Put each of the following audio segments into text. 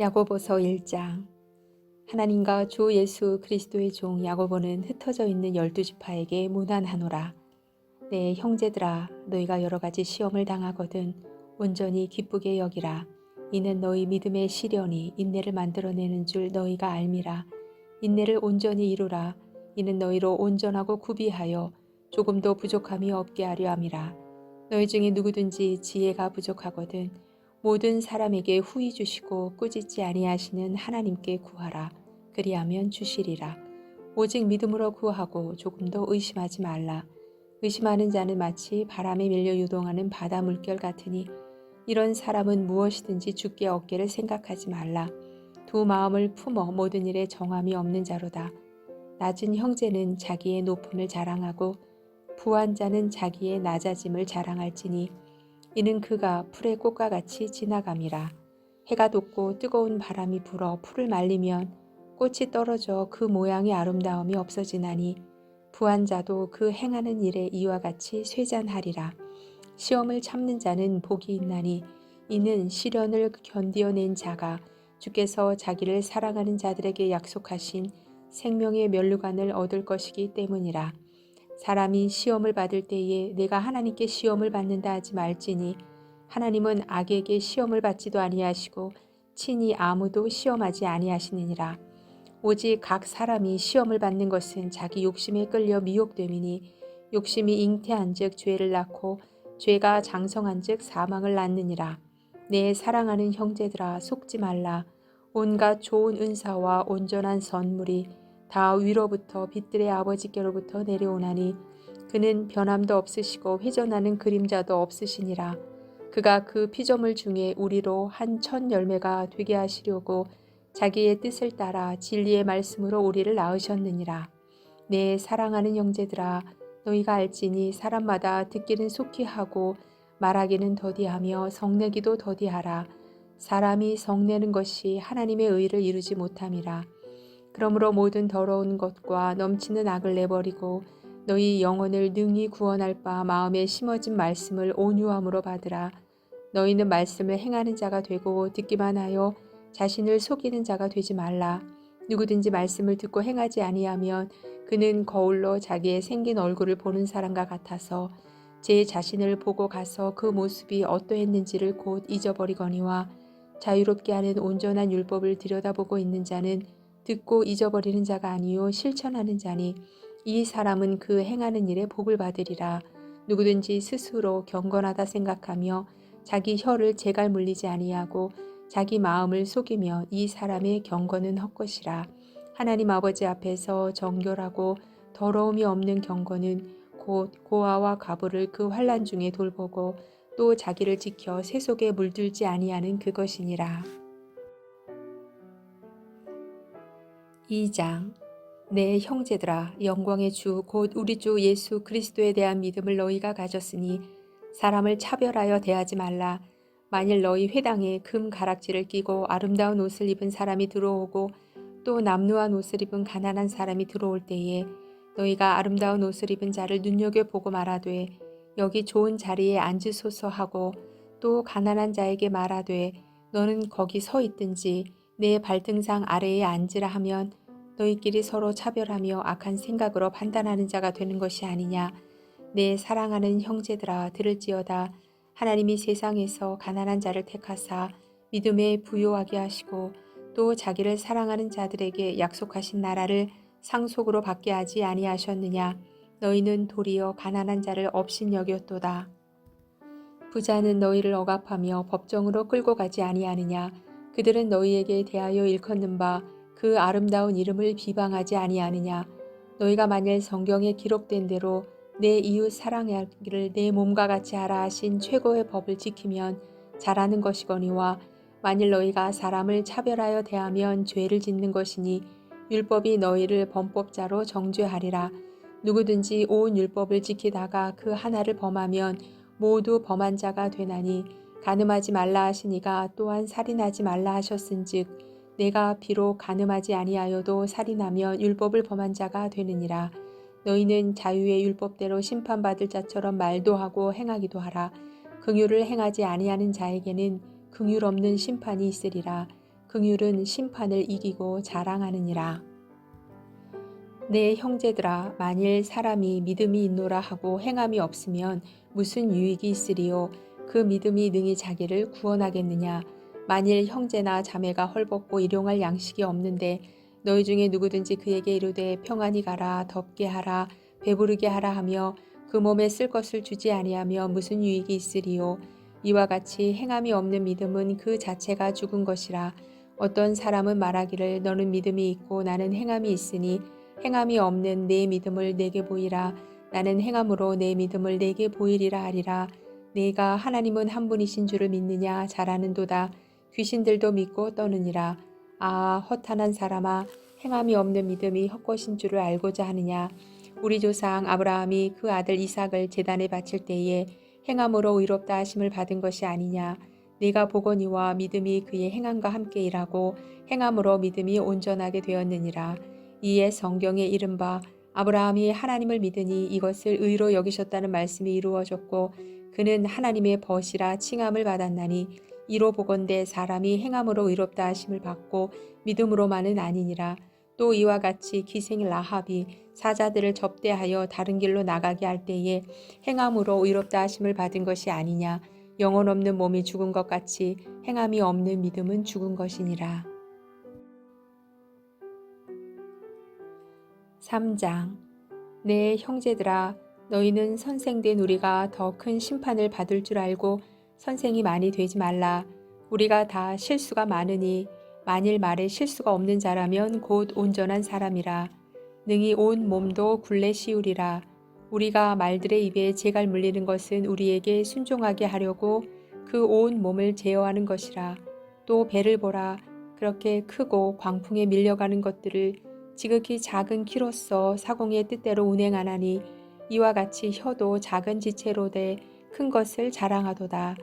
야고보서 1장. 하나님과 주 예수 그리스도의 종 야고보는 흩어져 있는 12지파에게 문안하노라. 내 형제들아, 너희가 여러 가지 시험을 당하거든 온전히 기쁘게 여기라. 이는 너희 믿음의 시련이 인내를 만들어내는 줄 너희가 알미라. 인내를 온전히 이루라. 이는 너희로 온전하고 구비하여 조금도 부족함이 없게 하려 함이라. 너희 중에 누구든지 지혜가 부족하거든 모든 사람에게 후히 주시고 꾸짖지 아니하시는 하나님께 구하라. 그리하면 주시리라. 오직 믿음으로 구하고 조금도 의심하지 말라. 의심하는 자는 마치 바람에 밀려 유동하는 바다 물결 같으니 이런 사람은 무엇이든지 주께 얻기를 생각하지 말라. 두 마음을 품어 모든 일에 정함이 없는 자로다. 낮은 형제는 자기의 높음을 자랑하고 부한 자는 자기의 낮아짐을 자랑할지니 이는 그가 풀의 꽃과 같이 지나감이라. 해가 돋고 뜨거운 바람이 불어 풀을 말리면 꽃이 떨어져 그 모양의 아름다움이 없어지나니 부한 자도 그 행하는 일에 이와 같이 쇠잔하리라. 시험을 참는 자는 복이 있나니 이는 시련을 견디어낸 자가 주께서 자기를 사랑하는 자들에게 약속하신 생명의 면류관을 얻을 것이기 때문이라. 사람이 시험을 받을 때에 내가 하나님께 시험을 받는다 하지 말지니 하나님은 악에게 시험을 받지도 아니하시고 친히 아무도 시험하지 아니하시느니라. 오직 각 사람이 시험을 받는 것은 자기 욕심에 끌려 미혹됨이니 욕심이 잉태한즉 죄를 낳고 죄가 장성한즉 사망을 낳느니라. 내 사랑하는 형제들아, 속지 말라. 온갖 좋은 은사와 온전한 선물이 다 위로부터 빛들의 아버지께로부터 내려오나니 그는 변함도 없으시고 회전하는 그림자도 없으시니라. 그가 그 피조물 중에 우리로 한 천 열매가 되게 하시려고 자기의 뜻을 따라 진리의 말씀으로 우리를 낳으셨느니라. 내 사랑하는 형제들아, 너희가 알지니 사람마다 듣기는 속히 하고 말하기는 더디하며 성내기도 더디하라. 사람이 성내는 것이 하나님의 의를 이루지 못함이라. 그러므로 모든 더러운 것과 넘치는 악을 내버리고 너희 영혼을 능히 구원할 바 마음에 심어진 말씀을 온유함으로 받으라. 너희는 말씀을 행하는 자가 되고 듣기만 하여 자신을 속이는 자가 되지 말라. 누구든지 말씀을 듣고 행하지 아니하면 그는 거울로 자기의 생긴 얼굴을 보는 사람과 같아서 제 자신을 보고 가서 그 모습이 어떠했는지를 곧 잊어버리거니와 자유롭게 하는 온전한 율법을 들여다보고 있는 자는 듣고 잊어버리는 자가 아니요 실천하는 자니 이 사람은 그 행하는 일에 복을 받으리라. 누구든지 스스로 경건하다 생각하며 자기 혀를 재갈 물리지 아니하고 자기 마음을 속이며 이 사람의 경건은 헛것이라. 하나님 아버지 앞에서 정결하고 더러움이 없는 경건은 곧 고아와 가부를 그 환난 중에 돌보고 또 자기를 지켜 새 속에 물들지 아니하는 그것이니라. 2장. 내 형제들아, 영광의 주 곧 우리 주 예수 그리스도에 대한 믿음을 너희가 가졌으니 사람을 차별하여 대하지 말라. 만일 너희 회당에 금 가락지를 끼고 아름다운 옷을 입은 사람이 들어오고 또 남루한 옷을 입은 가난한 사람이 들어올 때에 너희가 아름다운 옷을 입은 자를 눈여겨보고 말하되 여기 좋은 자리에 앉으소서 하고 또 가난한 자에게 말하되 너는 거기 서 있든지 내 발등상 아래에 앉으라 하면 너희끼리 서로 차별하며 악한 생각으로 판단하는 자가 되는 것이 아니냐. 내 사랑하는 형제들아, 들을지어다. 하나님이 세상에서 가난한 자를 택하사 믿음에 부요하게 하시고 또 자기를 사랑하는 자들에게 약속하신 나라를 상속으로 받게 하지 아니하셨느냐. 너희는 도리어 가난한 자를 업신여겼도다. 부자는 너희를 억압하며 법정으로 끌고 가지 아니하느냐. 그들은 너희에게 대하여 일컫는 바 그 아름다운 이름을 비방하지 아니하느냐. 너희가 만일 성경에 기록된 대로 내 이웃 사랑하기를 내 몸과 같이 하라 하신 최고의 법을 지키면 잘하는 것이거니와 만일 너희가 사람을 차별하여 대하면 죄를 짓는 것이니 율법이 너희를 범법자로 정죄하리라. 누구든지 온 율법을 지키다가 그 하나를 범하면 모두 범한 자가 되나니 간음하지 말라 하시니가 또한 살인하지 말라 하셨은즉 내가 비록 간음하지 아니하여도 살인하면 율법을 범한 자가 되느니라. 너희는 자유의 율법대로 심판받을 자처럼 말도 하고 행하기도 하라. 긍휼을 행하지 아니하는 자에게는 긍휼 없는 심판이 있으리라. 긍휼은 심판을 이기고 자랑하느니라. 내 형제들아, 만일 사람이 믿음이 있노라 하고 행함이 없으면 무슨 유익이 있으리요? 그 믿음이 능히 자기를 구원하겠느냐? 만일 형제나 자매가 헐벗고 일용할 양식이 없는데 너희 중에 누구든지 그에게 이르되 평안히 가라, 덥게 하라, 배부르게 하라 하며 그 몸에 쓸 것을 주지 아니하며 무슨 유익이 있으리요? 이와 같이 행함이 없는 믿음은 그 자체가 죽은 것이라. 어떤 사람은 말하기를 너는 믿음이 있고 나는 행함이 있으니 행함이 없는 내 믿음을 내게 보이라. 나는 행함으로 내 믿음을 내게 보이리라 하리라. 내가 하나님은 한 분이신 줄을 믿느냐? 잘하는도다. 귀신들도 믿고 떠느니라. 아, 허탄한 사람아, 행함이 없는 믿음이 헛것인 줄을 알고자 하느냐? 우리 조상 아브라함이 그 아들 이삭을 제단에 바칠 때에 행함으로 의롭다 하심을 받은 것이 아니냐? 내가 보거니와 믿음이 그의 행함과 함께 일하고 행함으로 믿음이 온전하게 되었느니라. 이에 성경에 이른바 아브라함이 하나님을 믿으니 이것을 의로 여기셨다는 말씀이 이루어졌고 그는 하나님의 벗이라 칭함을 받았나니 이로 보건대 사람이 행함으로 의롭다 하심을 받고 믿음으로만은 아니니라. 또 이와 같이 기생 라합이 사자들을 접대하여 다른 길로 나가게 할 때에 행함으로 의롭다 하심을 받은 것이 아니냐. 영혼 없는 몸이 죽은 것 같이 행함이 없는 믿음은 죽은 것이니라. 3장. 내 형제들아, 너희는 선생된 우리가 더 큰 심판을 받을 줄 알고 선생이 많이 되지 말라. 우리가 다 실수가 많으니 만일 말에 실수가 없는 자라면 곧 온전한 사람이라. 능히 온 몸도 굴레 씌우리라. 우리가 말들의 입에 재갈 물리는 것은 우리에게 순종하게 하려고 그 온 몸을 제어하는 것이라. 또 배를 보라. 그렇게 크고 광풍에 밀려가는 것들을 지극히 작은 키로서 사공의 뜻대로 운행하나니 이와 같이 혀도 작은 지체로 돼 큰 것을 자랑하도다.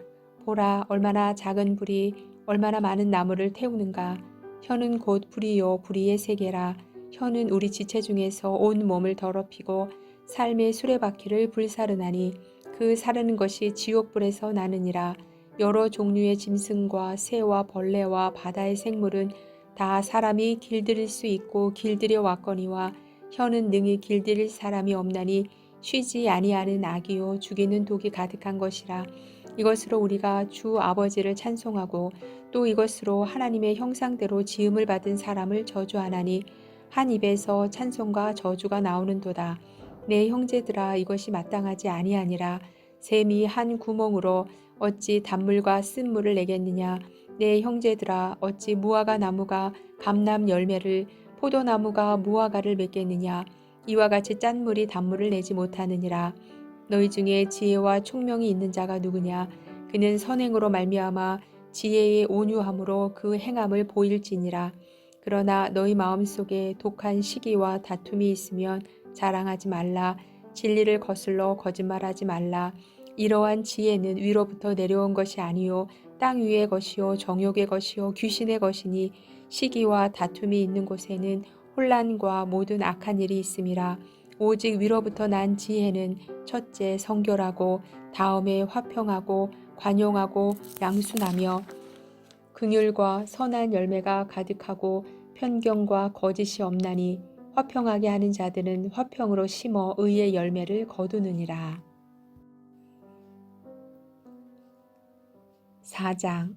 보라, 얼마나 작은 불이 얼마나 많은 나무를 태우는가. 혀는 곧 불이요 불의의 세계라. 혀는 우리 지체 중에서 온 몸을 더럽히고 삶의 수레바퀴를 불사르나니 그 사르는 것이 지옥불에서 나느니라. 여러 종류의 짐승과 새와 벌레와 바다의 생물은 다 사람이 길들일 수 있고 길들여 왔거니와 혀는 능히 길들일 사람이 없나니 쉬지 아니하는 악이요 죽이는 독이 가득한 것이라. 이것으로 우리가 주 아버지를 찬송하고 또 이것으로 하나님의 형상대로 지음을 받은 사람을 저주하나니 한 입에서 찬송과 저주가 나오는도다. 내 형제들아, 이것이 마땅하지 아니하니라. 샘이 한 구멍으로 어찌 단물과 쓴물을 내겠느냐. 내 형제들아, 어찌 무화과 나무가 감람 열매를 포도나무가 무화과를 맺겠느냐. 이와 같이 짠 물이 단물을 내지 못하느니라. 너희 중에 지혜와 총명이 있는 자가 누구냐. 그는 선행으로 말미암아 지혜의 온유함으로 그 행함을 보일지니라. 그러나 너희 마음속에 독한 시기와 다툼이 있으면 자랑하지 말라. 진리를 거슬러 거짓말하지 말라. 이러한 지혜는 위로부터 내려온 것이 아니요 땅 위의 것이요 정욕의 것이요 귀신의 것이니 시기와 다툼이 있는 곳에는 혼란과 모든 악한 일이 있음이라. 오직 위로부터 난 지혜는 첫째 성결하고 다음에 화평하고 관용하고 양순하며 긍휼과 선한 열매가 가득하고 편견과 거짓이 없나니 화평하게 하는 자들은 화평으로 심어 의의 열매를 거두느니라. 4장.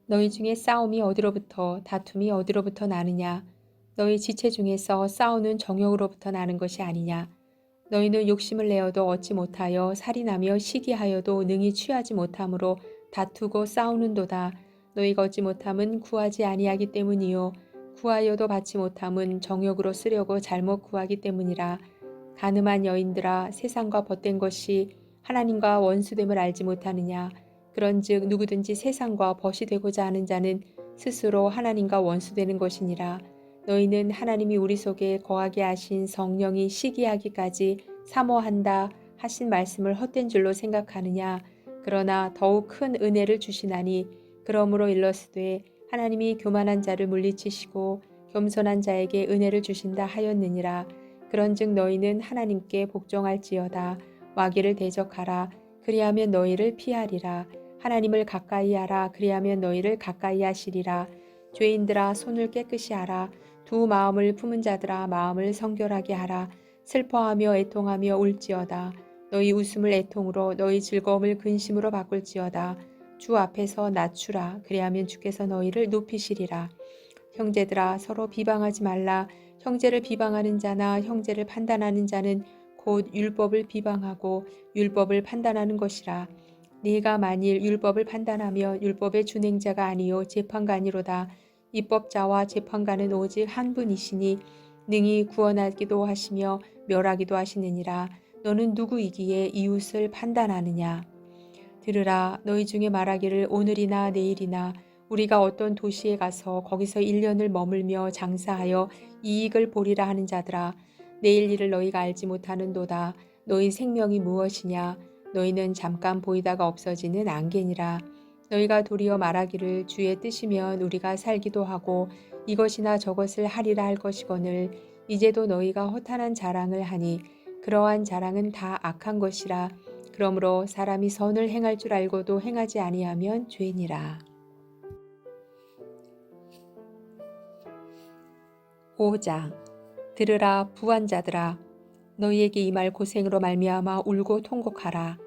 너희 중에 싸움이 어디로부터 다툼이 어디로부터 나느냐. 너희 지체 중에서 싸우는 정욕으로부터 나는 것이 아니냐. 너희는 욕심을 내어도 얻지 못하여 살인하며 시기하여도 능히 취하지 못함으로 다투고 싸우는도다. 너희가 얻지 못함은 구하지 아니하기 때문이요 구하여도 받지 못함은 정욕으로 쓰려고 잘못 구하기 때문이라. 간음한 여인들아, 세상과 벗된 것이 하나님과 원수됨을 알지 못하느냐. 그런즉 누구든지 세상과 벗이 되고자 하는 자는 스스로 하나님과 원수되는 것이니라. 너희는 하나님이 우리 속에 거하게 하신 성령이 시기하기까지 사모한다 하신 말씀을 헛된 줄로 생각하느냐. 그러나 더욱 큰 은혜를 주시나니 그러므로 일러스되 하나님이 교만한 자를 물리치시고 겸손한 자에게 은혜를 주신다 하였느니라. 그런즉 너희는 하나님께 복종할지어다. 마귀를 대적하라. 그리하면 너희를 피하리라. 하나님을 가까이 하라. 그리하면 너희를 가까이 하시리라. 죄인들아 손을 깨끗이 하라. 두 마음을 품은 자들아 마음을 성결하게 하라. 슬퍼하며 애통하며 울지어다. 너희 웃음을 애통으로 너희 즐거움을 근심으로 바꿀지어다. 주 앞에서 낮추라. 그리하면 주께서 너희를 높이시리라. 형제들아 서로 비방하지 말라. 형제를 비방하는 자나 형제를 판단하는 자는 곧 율법을 비방하고 율법을 판단하는 것이라. 네가 만일 율법을 판단하며 율법의 준행자가 아니요 재판관이로다. 입법자와 재판관은 오직 한 분이시니 능히 구원하기도 하시며 멸하기도 하시느니라. 너는 누구이기에 이웃을 판단하느냐. 들으라. 너희 중에 말하기를 오늘이나 내일이나 우리가 어떤 도시에 가서 거기서 1년을 머물며 장사하여 이익을 보리라 하는 자들아. 내일 일을 너희가 알지 못하는도다. 너희 생명이 무엇이냐. 너희는 잠깐 보이다가 없어지는 안개니라. 너희가 도리어 말하기를 주의 뜻이면 우리가 살기도 하고 이것이나 저것을 하리라 할 것이거늘 이제도 너희가 허탄한 자랑을 하니 그러한 자랑은 다 악한 것이라. 그러므로 사람이 선을 행할 줄 알고도 행하지 아니하면 죄니라. 5장. 들으라 부한자들아. 너희에게 임할 고생으로 말미암아 울고 통곡하라.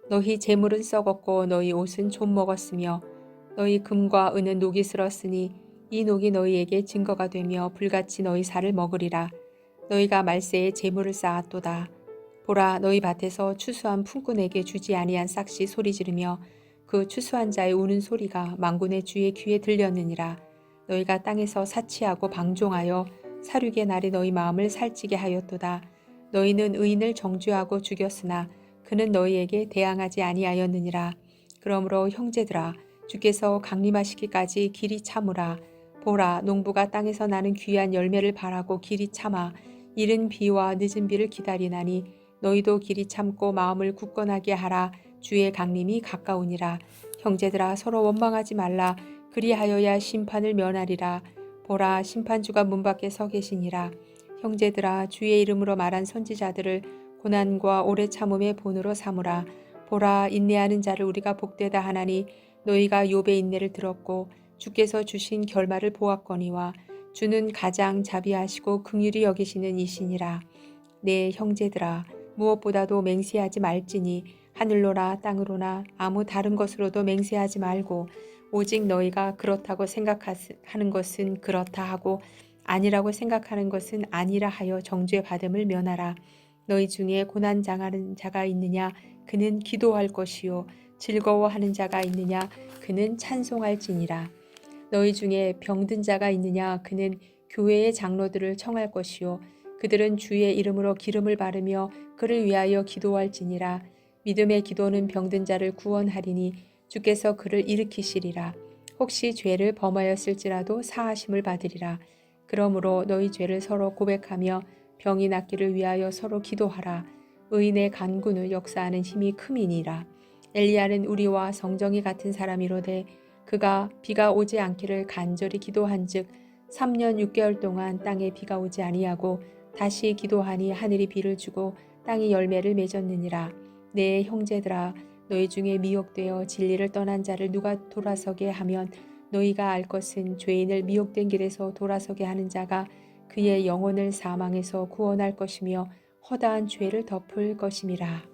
너희 재물은 썩었고 너희 옷은 좀 먹었으며 너희 금과 은은 녹이 슬었으니 이 녹이 너희에게 증거가 되며 불같이 너희 살을 먹으리라. 너희가 말세에 재물을 쌓았도다. 보라 너희 밭에서 추수한 품꾼에게 주지 아니한 싹시 소리 지르며 그 추수한 자의 우는 소리가 만군의 주의 귀에 들렸느니라. 너희가 땅에서 사치하고 방종하여 사륙의 날에 너희 마음을 살찌게 하였도다. 너희는 의인을 정죄하고 죽였으나 그는 너희에게 대항하지 아니하였느니라. 그러므로 형제들아 주께서 강림하시기까지 길이 참으라. 보라 농부가 땅에서 나는 귀한 열매를 바라고 길이 참아 이른 비와 늦은 비를 기다리나니 너희도 길이 참고 마음을 굳건하게 하라. 주의 강림이 가까우니라. 형제들아 서로 원망하지 말라. 그리하여야 심판을 면하리라. 보라 심판주가 문 밖에 서 계시니라. 형제들아 주의 이름으로 말한 선지자들을 고난과 오래 참음의 본으로 삼으라. 보라 인내하는 자를 우리가 복되다 하나니 너희가 욥의 인내를 들었고 주께서 주신 결말을 보았거니와 주는 가장 자비하시고 긍휼히 여기시는 이시니라. 내 형제들아 무엇보다도 맹세하지 말지니 하늘로나 땅으로나 아무 다른 것으로도 맹세하지 말고 오직 너희가 그렇다고 생각하는 것은 그렇다 하고 아니라고 생각하는 것은 아니라 하여 정죄 받음을 면하라. 너희 중에 고난 당하는 자가 있느냐 그는 기도할 것이요 즐거워하는 자가 있느냐 그는 찬송할지니라. 너희 중에 병든 자가 있느냐 그는 교회의 장로들을 청할 것이요 그들은 주의 이름으로 기름을 바르며 그를 위하여 기도할지니라. 믿음의 기도는 병든 자를 구원하리니 주께서 그를 일으키시리라. 혹시 죄를 범하였을지라도 사하심을 받으리라. 그러므로 너희 죄를 서로 고백하며 병이 낫기를 위하여 서로 기도하라. 의인의 간구는 역사하는 힘이 큼이니라. 엘리야는 우리와 성정이 같은 사람이로되 그가 비가 오지 않기를 간절히 기도한즉 3년 6개월 동안 땅에 비가 오지 아니하고 다시 기도하니 하늘이 비를 주고 땅이 열매를 맺었느니라. 내 형제들아 너희 중에 미혹되어 진리를 떠난 자를 누가 돌아서게 하면 너희가 알 것은 죄인을 미혹된 길에서 돌아서게 하는 자가 그의 영혼을 사망에서 구원할 것이며 허다한 죄를 덮을 것임이라.